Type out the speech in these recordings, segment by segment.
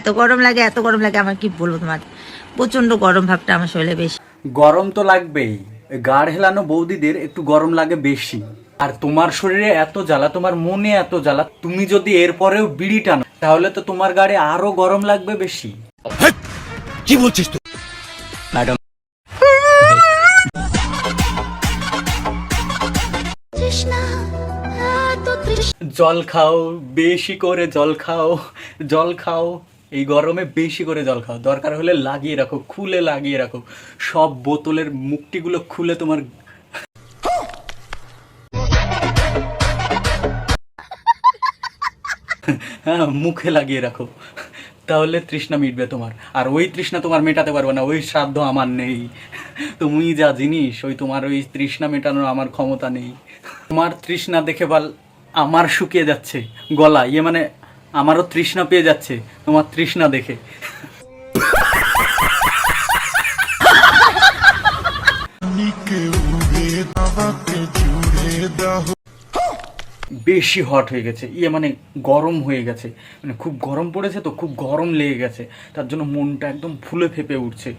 এত গরম লাগে, এত গরম লাগে, আমার কি বলবো তোমার, প্রচন্ড গরম ভাবটা আমার শরীরে বেশি। গরম তো লাগবেই, গাড় হেলানো বৌদিদের একটু গরম লাগে বেশি। আর তোমার শরীরে এত জ্বালা, তোমার মনে এত জ্বালা, তুমি যদি এরপরেও বিড়ি টানো তাহলে তো তোমার গাড়ি আরো গরম লাগবে বেশি। কি বলছিস তুই ম্যাডাম? জল খাও, বেশি করে জল খাও, জল খাও, এই গরমে বেশি করে জল খাও, দরকার হলে লাগিয়ে রাখো, খুলে লাগিয়ে রাখো, সব বোতলের মুখটিগুলো খুলে তোমার হ্যাঁ মুখে লাগিয়ে রাখো, তাহলে তৃষ্ণা মিটবে তোমার। আর ওই তৃষ্ণা তোমার মেটাতে পারবে না, ওই সাধ্য আমার নেই। তুমি যা জিনিস, ওই তোমার ওই তৃষ্ণা মেটানোর আমার ক্ষমতা নেই। তোমার তৃষ্ণা দেখে বল আমার শুকিয়ে যাচ্ছে গলা, মানে আমারও তৃষ্ণা পেয়ে যাচ্ছে তোমার তৃষ্ণা দেখে। বেশি হট হয়ে গেছে, মানে গরম হয়ে গেছে, মানে খুব গরম পড়েছে তো, খুব গরম লেগে গেছে, তার জন্য মনটা একদম ফুলে ফেপে উঠছে।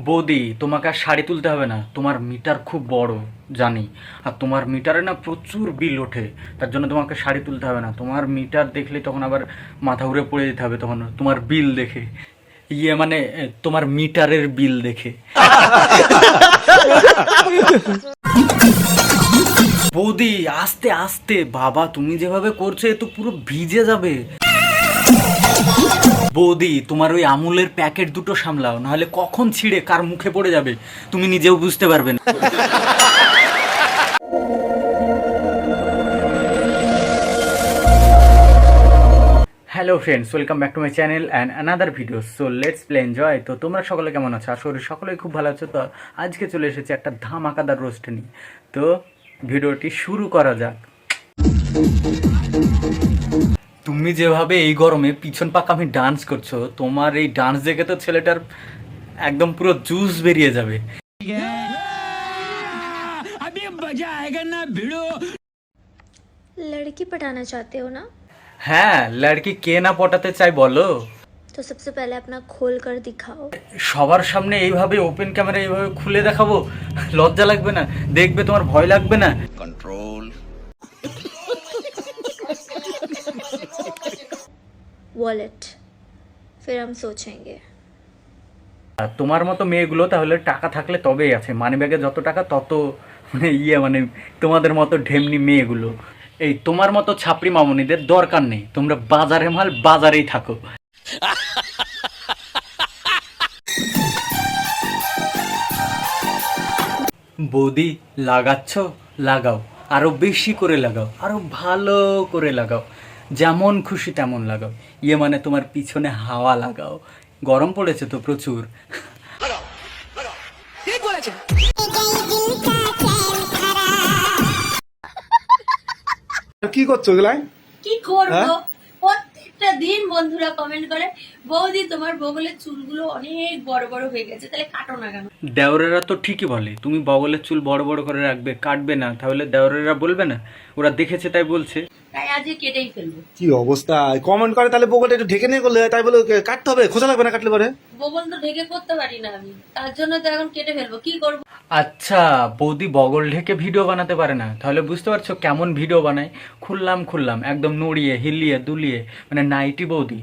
বৌদি তোমাকে আর শাড়ি তুলতে হবে না, তোমার মিটার খুব বড় জানি, আর তোমার মিটারে না প্রচুর বিল ওঠে, তার জন্য তোমাকে শাড়ি তুলতে হবে না। তোমার মিটার দেখলে তখন আবার মাথা ঘুরে পড়ে যেতে হবে তখন তোমার বিল দেখে, মানে তোমার মিটারের বিল দেখে। বৌদি আস্তে আস্তে, বাবা তুমি যেভাবে করছো এ তো পুরো ভিজে যাবে। বৌদি তোমার ওই আমুলের প্যাকেট দুটো সামলাও, নাহলে কখন ছিঁড়ে কার মুখে পড়ে যাবে তুমি নিজেও বুঝতে পারবে না। Hello friends, welcome back to my channel and another video. So let's play enjoy. তো তোমরা সকলে কেমন আছো? আশা করি সকলেই খুব ভালো আছো। তো আজকে চলে এসেছি একটা ধামাকাদার রোস্ট নিয়ে, তো ভিডিওটি শুরু করা যাক। তুমি যেভাবে এই গরমে পিছন পাকামি ডান্স করছো, তোমার এই ডান্স দেখে তো ছেলেটার একদম পুরো জুস বেরিয়ে যাবে। लड़की पटाना चाहते हो ना? হ্যাঁ, লড়কি কে না পটাতে চাই বলো? तो सबसे पहले अपना खोल कर दिखाओ। সবার সামনে এইভাবে ওপেন ক্যামেরা এইভাবে খুলে দেখাবো? লজ্জা লাগবে না? দেখবে তোমার ভয় লাগবে না? কন্ট্রোল। वॉलेट फिर हम सोचेंगे। আর তোমার মতো মেয়েগুলো তাহলে টাকা থাকলে তবেই আছে, মানি ব্যাগে যত টাকা তত মানে মানে তোমাদের মতো ঢেমনি মেয়েগুলো, এই তোমার মতো ছাপড়ি মামুনিদের দরকার নেই, তোমরা বাজারে মাল বাজারেই থাকো। বৌদি লাগাচ্ছ, লাগাও, আরো বেশি করে লাগাও, আরো ভালো করে লাগাও, যেমন খুশি তেমন লাগাও, মানে তোমার পিছনে হাওয়া লাগাও, গরম পড়েছে তো প্রচুর। কি করছো এগুলাই? কি করবো, প্রত্যেকটা দিন বন্ধুরা কমেন্ট করে বৌদি তোমার বগলের চুলগুলো অনেক বড় বড় হয়ে গেছে, তাহলে কাটো না কেন? দেওরেরা তো ঠিকই বলে তুমি বগলের চুল বড় বড় করে রাখবে, কাটবে না, তাহলে দেওরেরা বলবে না? ওরা দেখেছে তাই বলছে। তাই আজকে কেটেই ফেলবো। কি অবস্থা, কমেন্ট করে তাহলে বগলটা একটু ঢেকে নিয়ে করলে তাই বলে কাটতে হবে, খোঁজা লাগবে না কাটলে পরে? বগল তো ঢেকে করতে পারি না আমি, তার জন্য তো এখন কেটে ফেলবো, কি করবো? আচ্ছা, বৌদি বগল ঢেকে ভিডিও বানাতে পারে না, তাহলে বুঝতে পারছো কেমন ভিডিও বানায়? খুললাম একদম নড়িয়ে হিলিয়ে দুলিয়ে, মানে নাইটি বৌদি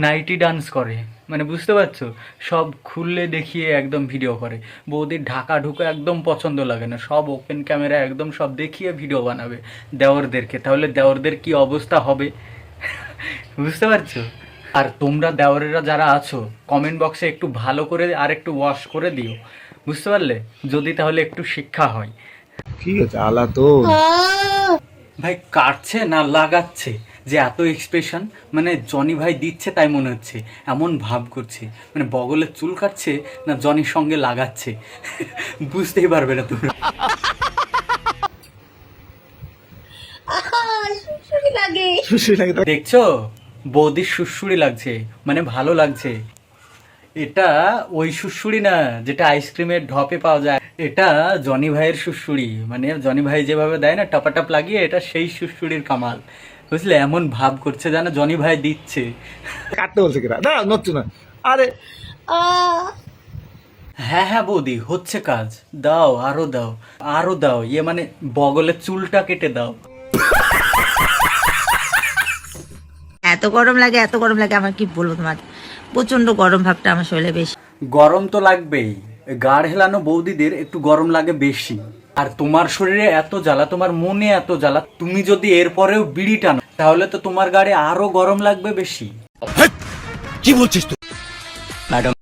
নাইটি ডান্স করে, মানে বুঝতে পারছো, সব খুললে দেখিয়ে একদম ভিডিও করে। বৌদির ঢাকা ঢুকা একদম পছন্দ লাগে না, সব ওপেন ক্যামেরা একদম সব দেখিয়ে ভিডিও বানাবে দেওরদেরকে, তাহলে দেওরদের কি অবস্থা হবে বুঝতে পারছো? আর তোমরা দেওরেরা যারা আছো কমেন্ট বক্সে একটু ভালো করে আর একটু ওয়াশ করে দিও, বুঝতে পারলে? যদি তাহলে একটু শিক্ষা হয়। কি হচ্ছে আলা তো ভাই কাটছে না লাগাচ্ছে, যে এত এক্সপ্রেশন, মানে জনি ভাই দিচ্ছে তাই মনে হচ্ছে, এমন ভাব করছে, মানে বগলের চুল কাটছে না জনির সঙ্গে লাগাচ্ছে বুঝতেই পারবে না তোমরা। সুন্দর লাগে। দেখছো বৌদির সুড়সুড়ি লাগছে, মানে ভালো লাগছে। এটা ওই সুড়সুড়ি না যেটা আইসক্রিমের ঢপে পাওয়া যায়, এটা জনি ভাইয়ের সুড়সুড়ি, মানে জনি ভাই যেভাবে দেয় না টাপাটাপ লাগিয়ে, এটা সেই সুড়সুড়ির কামাল, বুঝলে? এমন ভাব করছে যেন জনি ভাই দিচ্ছে। কাটতে বলছে কিনা না নচ্ছু না আরে হ্যাঁ হ্যাঁ বৌদি, হচ্ছে কাজ, দাও আরো দাও, আরো দাও, ইয়ে মানে বগলের চুলটা কেটে দাও। এত গরম লাগে আমার কি বলবো তোমার, প্রচন্ড গরম ভাবটা আমার শরীরে বেশি। গরম তো লাগবেই, গাড় হেলানো বৌদিদের একটু গরম লাগে বেশি। আর তোমার শরীরে এত জ্বালা, তোমার মনে এত জ্বালা, তুমি যদি এরপরেও বিড়ি টানো তাহলে তো তোমার গাড়ে আরো গরম লাগবে বেশি। কি বলছিস তুই? ম্যাডাম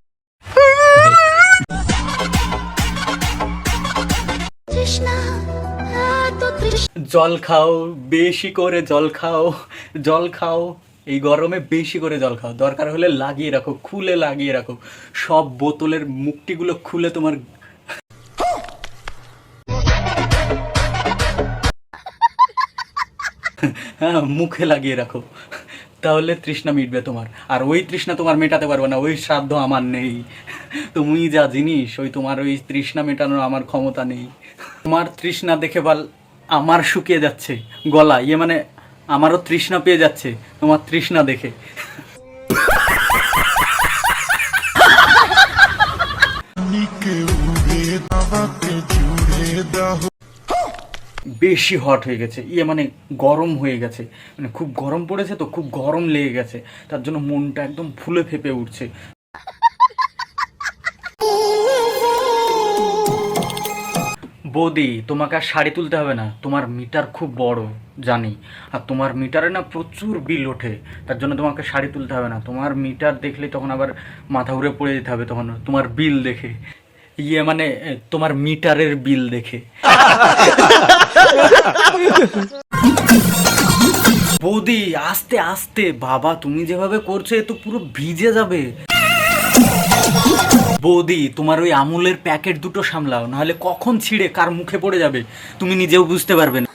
জল খাও, বেশি করে জল খাও, জল খাও, এই গরমে বেশি করে জল খাও, দরকার হলে লাগিয়ে রাখো, খুলে লাগিয়ে রাখো, সব বোতলের মুক্তিগুলো খুলে তোমার হ্যাঁ মুখে লাগিয়ে রাখো, তাহলে তৃষ্ণা মিটবে তোমার। আর ওই তৃষ্ণা তোমার মেটাতে পারবে না, ওই শ্রাদ্ধ আমার নেই। তুমি যা জিনিস, ওই তোমার ওই তৃষ্ণা মেটানোর আমার ক্ষমতা নেই। তোমার তৃষ্ণা দেখে বল আমার শুকিয়ে যাচ্ছে গলা, ইয়ে মানে আমারও তৃষ্ণা পেয়ে যাচ্ছে তোমার তৃষ্ণা দেখে। বেশি হট হয়ে গেছে, ইয়ে মানে গরম হয়ে গেছে, মানে খুব গরম পড়েছে তো, খুব গরম লেগে গেছে, তার জন্য মনটা একদম ফুলে ফেপে উঠছে। বৌদি, তোমাকে আর শাড়ি তুলতে হবে না, তোমার মিটার খুব বড় জানি, আর তোমার মিটারে না প্রচুর বিল ওঠে, তার জন্য তোমাকে শাড়ি তুলতে হবে না। তোমার মিটার দেখলে তখন আবার মাথা ঘুরে পড়ে যেতে হবে তখন তোমার বিল দেখে, ইয়ে মানে তোমার মিটারের বিল দেখে। বৌদি আস্তে আস্তে, বাবা তুমি যেভাবে করছো এ তো পুরো ভিজে যাবে। বৌদি তোমার ওই আমুলের প্যাকেট দুটো সামলাও, নাহলে কখন ছিঁড়ে কার মুখে পড়ে যাবে তুমি নিজেও বুঝতে পারবে না।